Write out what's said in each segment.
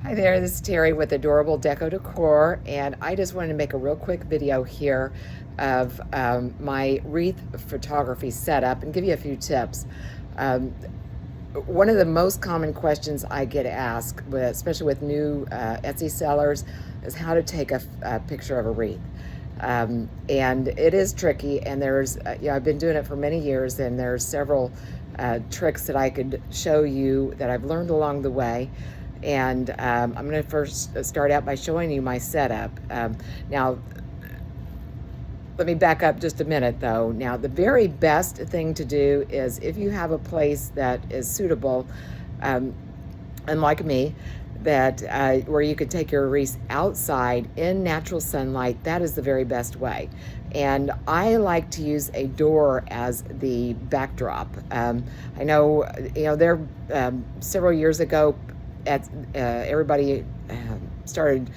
Hi there, this is Terry with Adorable Deco Decor, and I just wanted to make a real quick video here of my wreath photography setup and give you a few tips. Um, One of the most common questions I get asked, especially with new Etsy sellers, is how to take a picture of a wreath. And it is tricky, and I've been doing it for many years, and there's several tricks that I could show you that I've learned along the way. And I'm going to first start out by showing you my setup. Now, let me back up just a minute though. Now, the very best thing to do is if you have a place that is suitable, unlike me, that where you could take your wreaths outside in natural sunlight, that is the very best way. And I like to use a door as the backdrop. I know, there several years ago, everybody started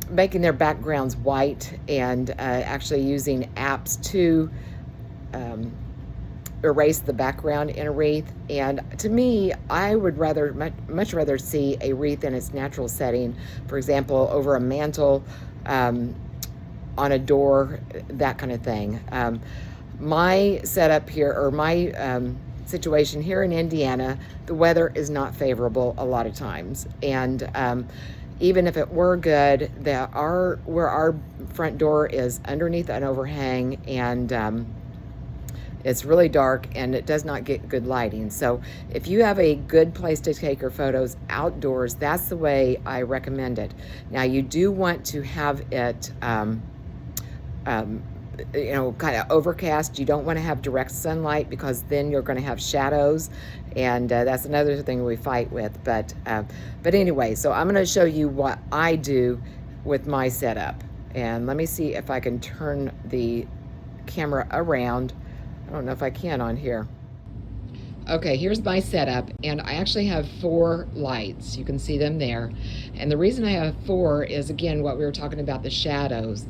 making their backgrounds white and actually using apps to erase the background in a wreath. And to me, I would much rather see a wreath in its natural setting, for example, over a mantle, on a door, that kind of thing. My setup here, or my situation here in Indiana, the weather is not favorable a lot of times. And even if it were good, where our front door is underneath an overhang, and it's really dark and it does not get good lighting. So if you have a good place to take your photos outdoors, that's the way I recommend it. Now, you do want to have it kind of overcast. You don't want to have direct sunlight, because then you're going to have shadows, and that's another thing we fight with. But anyway, so I'm going to show you what I do with my setup. And let me see if I can turn the camera around. I don't know if I can on here. Okay, here's my setup, and I actually have 4 lights. You can see them there. And the reason I have 4 is, again, what we were talking about, the shadows.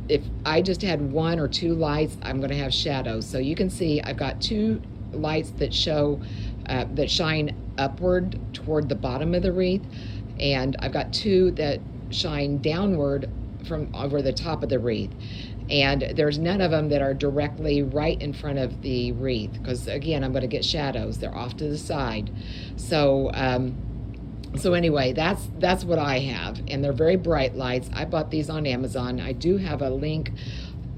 If I just had 1 or 2 lights, I'm going to have shadows. So you can see I've got 2 lights that shine upward toward the bottom of the wreath, and I've got 2 that shine downward from over the top of the wreath. And there's none of them that are directly right in front of the wreath, because again, I'm going to get shadows. They're off to the side. So anyway, that's what I have, and they're very bright lights. I bought these on Amazon. I do have a link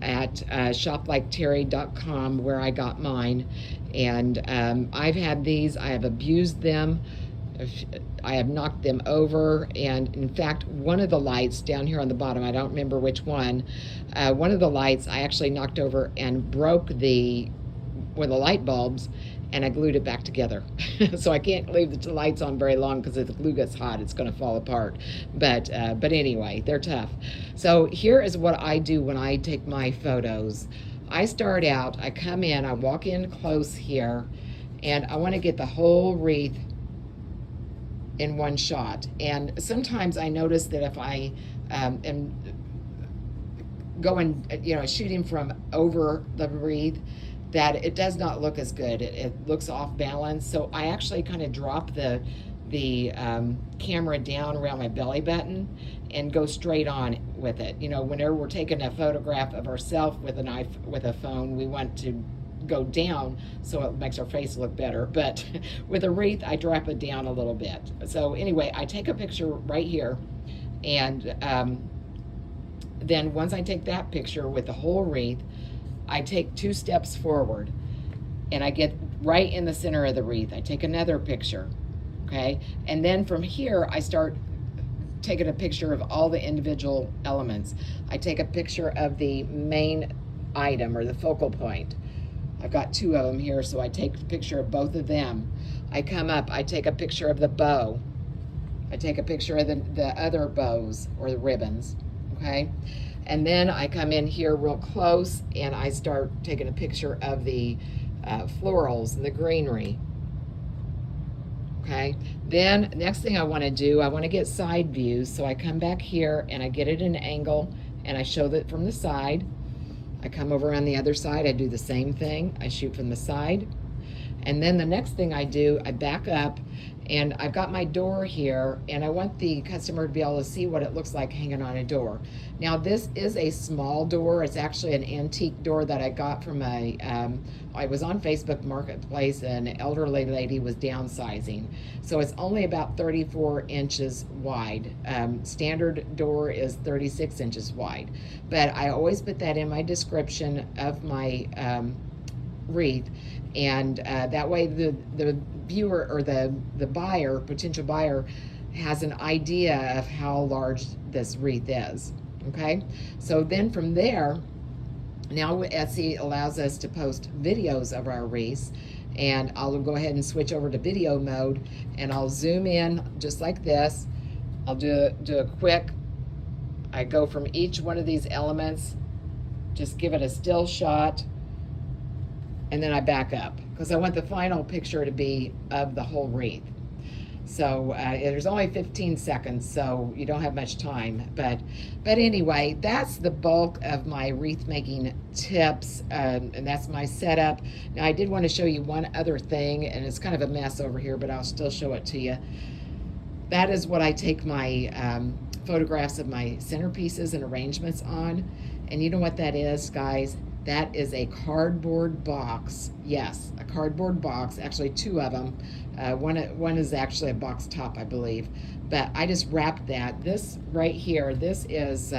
at shopliketeri.com where I got mine, and I've had these. I have abused them. I have knocked them over, and in fact, one of the lights down here on the bottom, I don't remember which one of the lights I actually knocked over and broke one of the light bulbs, and I glued it back together. So I can't leave the lights on very long, because if the glue gets hot, it's going to fall apart. But anyway, they're tough. So here is what I do when I take my photos. I start out, I come in, I walk in close here, and I want to get the whole wreath in one shot. And sometimes I notice that if I am going, shooting from over the wreath, that it does not look as good. It looks off balance. So I actually kind of drop the camera down around my belly button and go straight on with it. Whenever we're taking a photograph of ourselves with a phone, we want to go down so it makes our face look better. But with a wreath, I drop it down a little bit. So anyway, I take a picture right here, and then once I take that picture with the whole wreath, I take 2 steps forward, and I get right in the center of the wreath. I take another picture, okay? And then from here, I start taking a picture of all the individual elements. I take a picture of the main item, or the focal point. I've got 2 of them here, so I take a picture of both of them. I come up, I take a picture of the bow. I take a picture of the other bows, or the ribbons, okay? And then I come in here real close, and I start taking a picture of the florals and the greenery. Okay, then next thing I want to do, I want to get side views. So I come back here and I get it at an angle, and I show that from the side. I come over on the other side, I do the same thing. I shoot from the side. And then the next thing I do, I back up And I've got my door here, and I want the customer to be able to see what it looks like hanging on a door. Now, this is a small door. It's actually an antique door that I got from I was on Facebook Marketplace, and an elderly lady was downsizing. So it's only about 34 inches wide. Standard door is 36 inches wide. But I always put that in my description of my wreath, and that way the viewer or the buyer, potential buyer, has an idea of how large this wreath is. Okay, so then from there, now Etsy allows us to post videos of our wreaths, and I'll go ahead and switch over to video mode, and I'll zoom in just like this. I'll do a quick, I go from each one of these elements, just give it a still shot, and then I back up because I want the final picture to be of the whole wreath. So there's only 15 seconds, so you don't have much time. But anyway, that's the bulk of my wreath making tips, and that's my setup. Now, I did want to show you one other thing, and it's kind of a mess over here, but I'll still show it to you. That is what I take my photographs of my centerpieces and arrangements on. And you know what that is, guys? That is a cardboard box. Yes, a cardboard box, actually two of them. One is actually a box top, I believe. But I just wrapped that. This right here, this is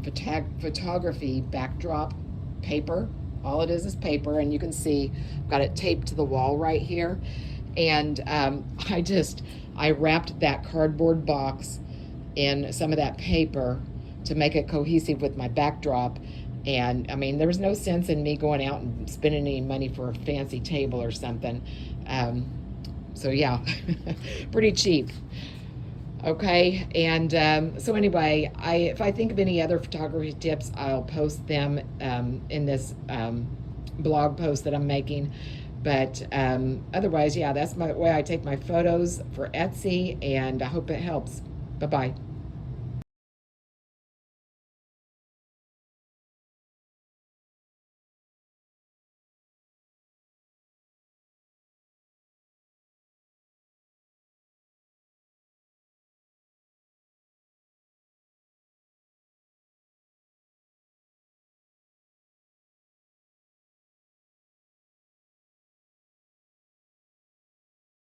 photography backdrop paper. All it is paper, and you can see I've got it taped to the wall right here. And I wrapped that cardboard box in some of that paper to make it cohesive with my backdrop. And I mean, there was no sense in me going out and spending any money for a fancy table or something. So yeah, pretty cheap. Okay, and so anyway, if I think of any other photography tips, I'll post them in this blog post that I'm making. But otherwise, yeah, that's my way I take my photos for Etsy, and I hope it helps. Bye-bye.